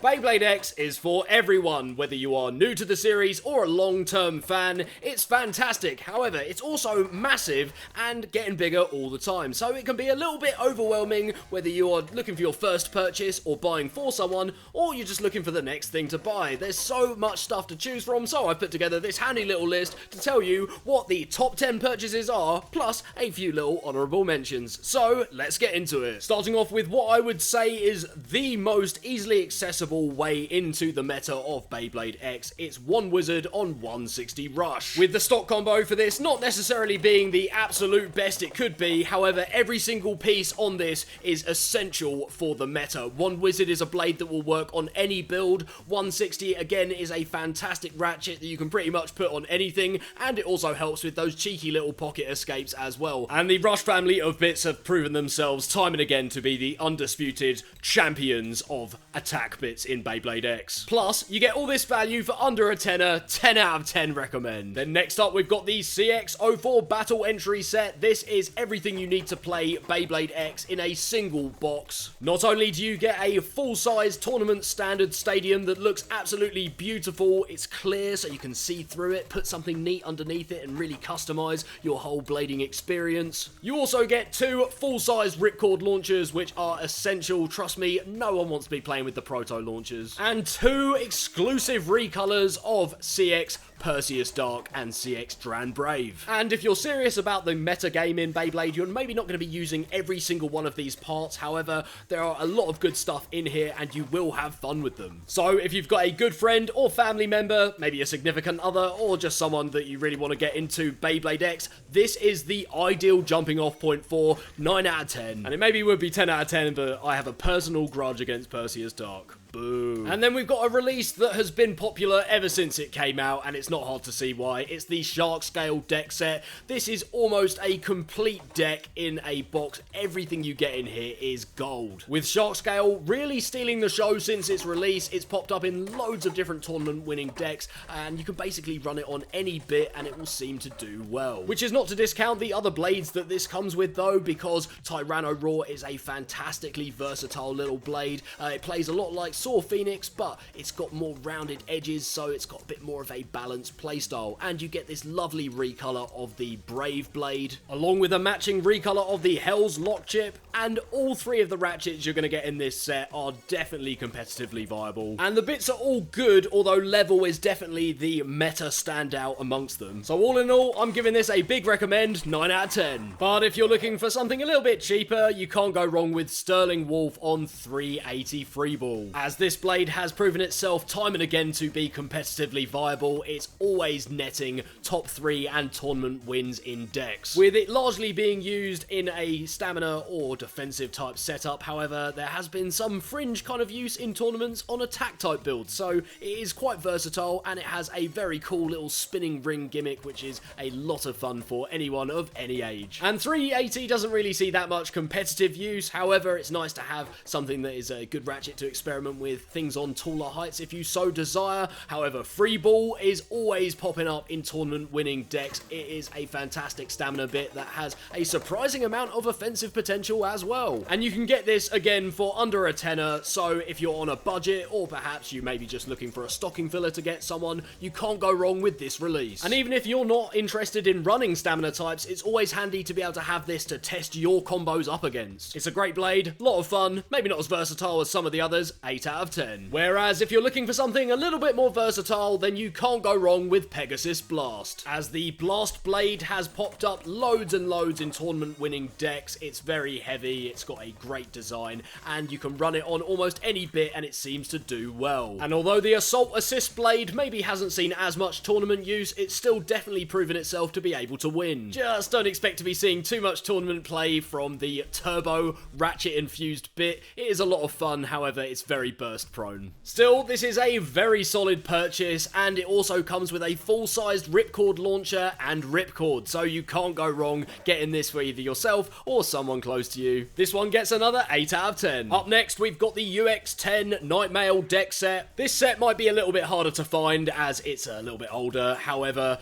Beyblade X is for everyone, whether you are new to the series or a long-term fan. It's fantastic, however, it's also massive and getting bigger all the time, so it can be a little bit overwhelming whether you are looking for your first purchase or buying for someone, or you're just looking for the next thing to buy. There's so much stuff to choose from, so I've put together this handy little list to tell you what the top 10 purchases are, plus a few little honourable mentions. So, let's get into it. Starting off with what I would say is the most easily accessible way into the meta of Beyblade X. It's one wizard on 160 rush. With the stock combo for this not necessarily being the absolute best it could be, however, every single piece on this is essential for the meta. One wizard is a blade that will work on any build. 160 again is a fantastic ratchet that you can pretty much put on anything, and it also helps with those cheeky little pocket escapes as well. And the Rush family of bits have proven themselves time and again to be the undisputed champions of attack bits in Beyblade X. Plus, you get all this value for under a tenner, 10 out of 10 recommend. Then next up, we've got the CX04 Battle Entry Set. This is everything you need to play Beyblade X in a single box. Not only do you get a full-size tournament standard stadium that looks absolutely beautiful, it's clear so you can see through it, put something neat underneath it and really customize your whole blading experience. You also get two full-size ripcord launchers, which are essential. Trust me, no one wants to be playing with the proto launchers. And two exclusive recolors of CX Perseus Dark and CX Dran Brave. And if you're serious about the meta game in Beyblade, you're maybe not going to be using every single one of these parts. However, there are a lot of good stuff in here and you will have fun with them. So if you've got a good friend or family member, maybe a significant other, or just someone that you really want to get into Beyblade X, this is the ideal jumping off point for 9 out of 10. And it maybe would be 10 out of 10, but I have a personal grudge against Perseus Dark. Boo. And then we've got a release that has been popular ever since it came out, and it's not hard to see why. It's the Shark Scale deck set. This is almost a complete deck in a box. Everything you get in here is gold. With Shark Scale really stealing the show since its release, it's popped up in loads of different tournament winning decks, and you can basically run it on any bit and it will seem to do well. Which is not to discount the other blades that this comes with though, because Tyranno Raw is a fantastically versatile little blade. It plays a lot like Saw Phoenix, but it's got more rounded edges, so it's got a bit more of a balanced playstyle. And you get this lovely recolor of the Brave blade, along with a matching recolor of the Hell's Lock chip, and all three of the ratchets you're going to get in this set are definitely competitively viable. And the bits are all good, although level is definitely the meta standout amongst them. So all in all, I'm giving this a big recommend, 9 out of 10. But if you're looking for something a little bit cheaper, you can't go wrong with Sterling Wolf on 380 Freeball. As this blade has proven itself time and again to be competitively viable, it's always netting top 3 and tournament wins in decks, with it largely being used in a stamina or defensive type setup. However, there has been some fringe kind of use in tournaments on attack type builds, so it is quite versatile and it has a very cool little spinning ring gimmick, which is a lot of fun for anyone of any age. And 380 doesn't really see that much competitive use. However, it's nice to have something that is a good ratchet to experiment with things on taller heights if you so desire. However, free ball is always popping up in tournament winning decks. It is a fantastic stamina bit that has a surprising amount of offensive potential as well. And you can get this again for under a tenner, so if you're on a budget or perhaps you may be just looking for a stocking filler to get someone, you can't go wrong with this release. And even if you're not interested in running stamina types, it's always handy to be able to have this to test your combos up against. It's a great blade, a lot of fun, maybe not as versatile as some of the others, 8 out of 10. Whereas if you're looking for something a little bit more versatile, then you can't go wrong with Pegasus Blast. As the Blast blade has popped up loads and loads in tournament winning decks, it's very heavy, it's got a great design, and you can run it on almost any bit and it seems to do well. And although the Assault Assist blade maybe hasn't seen as much tournament use, it's still definitely proven itself to be able to win. Just don't expect to be seeing too much tournament play from the Turbo Ratchet infused bit. It is a lot of fun, however it's very burst prone. Still, this is a very solid purchase, and it also comes with a full-sized ripcord launcher and ripcord, so you can't go wrong getting this for either yourself or someone close to you. This one gets another 8 out of 10. Up next, we've got the UX10 Nightmail deck set. This set might be a little bit harder to find as it's a little bit older. However,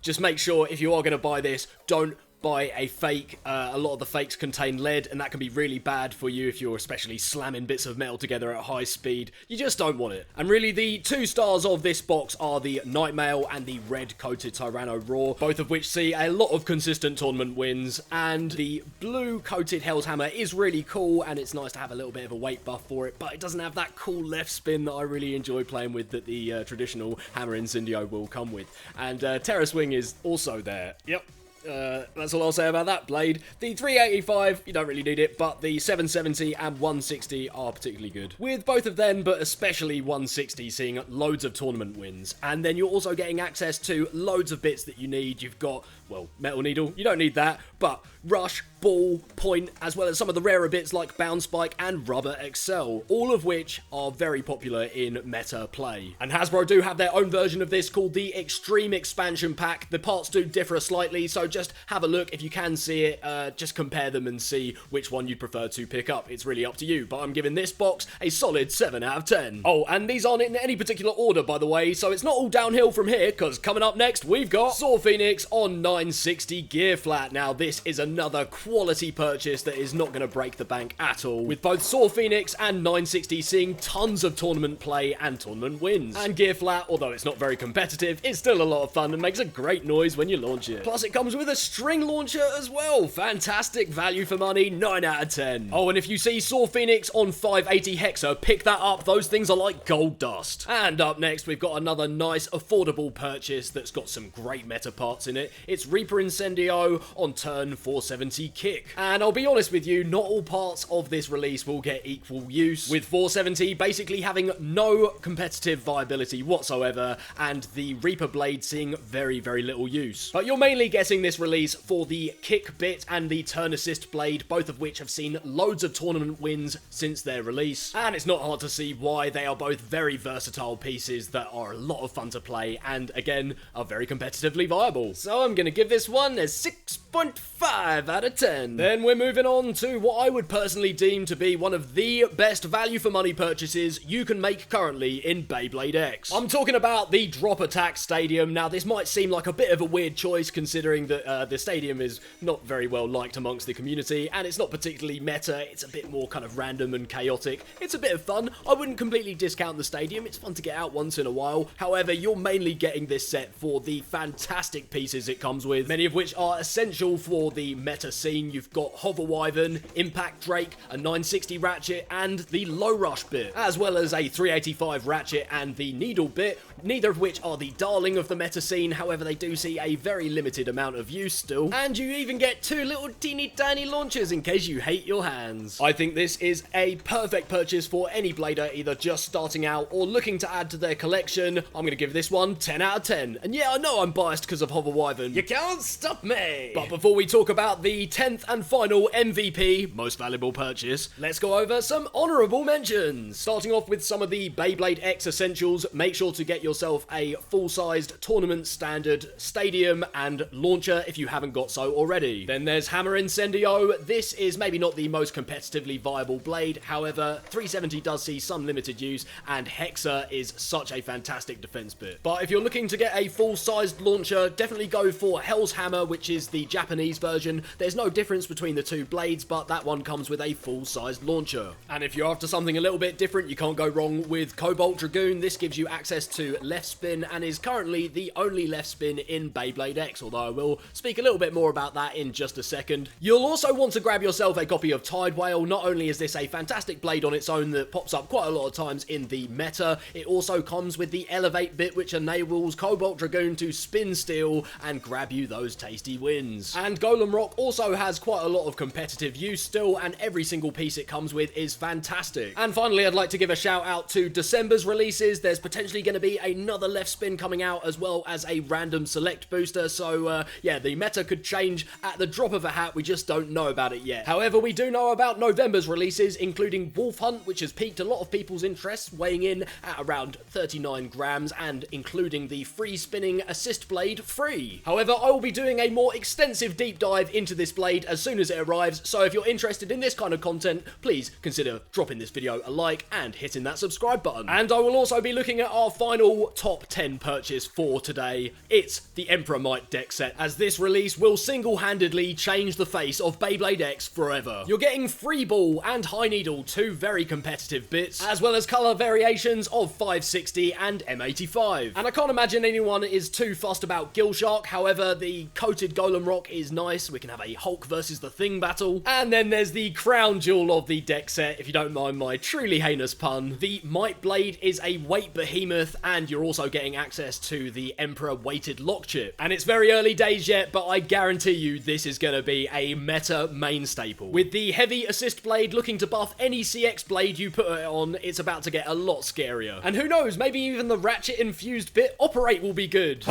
just make sure if you are going to buy this, don't buy a fake. A lot of the fakes contain lead, and that can be really bad for you if you're especially slamming bits of metal together at high speed. You just don't want it. And really, the 2 stars of this box are the Nightmail and the red-coated Tyranno Raw, both of which see a lot of consistent tournament wins, and the blue-coated Hell's Hammer is really cool, and it's nice to have a little bit of a weight buff for it, but it doesn't have that cool left spin that I really enjoy playing with that the traditional Hammer Incendio will come with. And Terra Swing is also there. Yep. That's all I'll say about that blade. The 385, you don't really need it, but the 770 and 160 are particularly good. With both of them, but especially 160, seeing loads of tournament wins. And then you're also getting access to loads of bits that you need. You've got, well, Metal Needle, you don't need that, but Rush, Ball, Point, as well as some of the rarer bits like Bound Spike and Rubber Excel, all of which are very popular in meta play. And Hasbro do have their own version of this called the Extreme Expansion Pack. The parts do differ slightly, so just have a look. If you can see it, just compare them and see which one you'd prefer to pick up. It's really up to you, but I'm giving this box a solid 7 out of 10. Oh, and these aren't in any particular order, by the way, so it's not all downhill from here, because coming up next, we've got Saw Phoenix on 960 Gear Flat. Now, this is another quality purchase that is not going to break the bank at all, with both Saw Phoenix and 960 seeing tons of tournament play and tournament wins. And Gear Flat, although it's not very competitive, is still a lot of fun and makes a great noise when you launch it. Plus, it comes with a string launcher as well. Fantastic value for money, 9 out of 10. Oh, and if you see Saw Phoenix on 580 Hexa, pick that up. Those things are like gold dust. And up next, we've got another nice, affordable purchase that's got some great meta parts in it. It's Reaper Incendio on turn 470 kick. And I'll be honest with you, not all parts of this release will get equal use, with 470 basically having no competitive viability whatsoever, and the Reaper blade seeing very, very little use. But you're mainly getting this release for the kick bit and the turn assist blade, both of which have seen loads of tournament wins since their release. And it's not hard to see why. They are both very versatile pieces that are a lot of fun to play, and again, are very competitively viable. So I'm gonna give this one a 6.5 out of 10. Then we're moving on to what I would personally deem to be one of the best value for money purchases you can make currently in Beyblade X. I'm talking about the Drop Attack Stadium. Now, this might seem like a bit of a weird choice considering that the stadium is not very well liked amongst the community, and it's not particularly meta. It's a bit more kind of random and chaotic. It's a bit of fun. I wouldn't completely discount the stadium. It's fun to get out once in a while. However, you're mainly getting this set for the fantastic pieces it comes with, many of which are essential for the meta scene. You've got Hover Wyvern, Impact Drake, a 960 Ratchet, and the Low Rush bit, as well as a 385 Ratchet and the Needle bit, neither of which are the darling of the meta scene. However, they do see a very limited amount of use still, and you even get 2 little teeny tiny launchers in case you hate your hands. I think this is a perfect purchase for any blader either just starting out or looking to add to their collection. I'm going to give this one 10 out of 10. And yeah, I know I'm biased because of Hover Wyvern. You can't stop me! But before we talk about the 10th and final MVP, most valuable purchase, let's go over some honourable mentions. Starting off with some of the Beyblade X essentials, make sure to get yourself a full-sized tournament standard stadium and launcher if you haven't got so already. Then there's Hammer Incendio. This is maybe not the most competitively viable blade, however, 370 does see some limited use, and Hexa is such a fantastic defense bit. But if you're looking to get a full-sized launcher, definitely go for Hell's Hammer, which is the Japanese version. There's no difference between the two blades, but that one comes with a full-sized launcher. And if you're after something a little bit different, you can't go wrong with Cobalt Dragoon. This gives you access to left spin and is currently the only left spin in Beyblade X, although I will speak a little bit more about that in just a second. You'll also want to grab yourself a copy of Tide Whale. Not only is this a fantastic blade on its own that pops up quite a lot of times in the meta, it also comes with the Elevate bit, which enables Cobalt Dragoon to spin steel and grab you those tasty wins. And Golem Rock also has quite a lot of competitive use still, and every single piece it comes with is fantastic. And finally, I'd like to give a shout out to December's releases. There's potentially going to be another left spin coming out, as well as a random select booster, so yeah, the meta could change at the drop of a hat. We just don't know about it yet. However, we do know about November's releases, including Wolf Hunt, which has piqued a lot of people's interest, weighing in at around 39 grams, and including the free spinning assist blade free. However, I will be doing a more extensive deep dive into this blade Beyblade as soon as it arrives, so if you're interested in this kind of content, please consider dropping this video a like and hitting that subscribe button. And I will also be looking at our final top 10 purchase for today. It's the Emperor Might deck set, as this release will single-handedly change the face of Beyblade X forever. You're getting Free Ball and High Needle, two very competitive bits, as well as colour variations of 560 and M85. And I can't imagine anyone is too fussed about Gill Shark, however, the coated Golem Rock is nice. We can have a Hulk versus the Thing battle. And then there's the crown jewel of the deck set, if you don't mind my truly heinous pun. The Might Blade is a weight behemoth, and you're also getting access to the Emperor weighted lock chip. And it's very early days yet, but I guarantee you this is going to be a meta main staple. With the heavy assist blade looking to buff any CX blade you put it on, it's about to get a lot scarier. And who knows, maybe even the ratchet infused bit Operate will be good.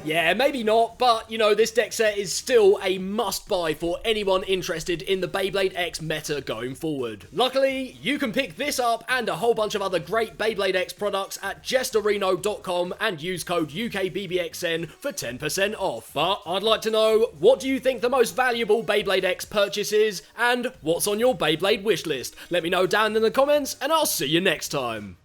Yeah, maybe not, but you know, this deck set is still a must buy for anyone interested in the Beyblade X meta going forward. Luckily, you can pick this up and a whole bunch of other great Beyblade X products at gestorino.com and use code UKBBXN for 10% off. But I'd like to know, what do you think the most valuable Beyblade X purchase is, and what's on your Beyblade wishlist? Let me know down in the comments, and I'll see you next time.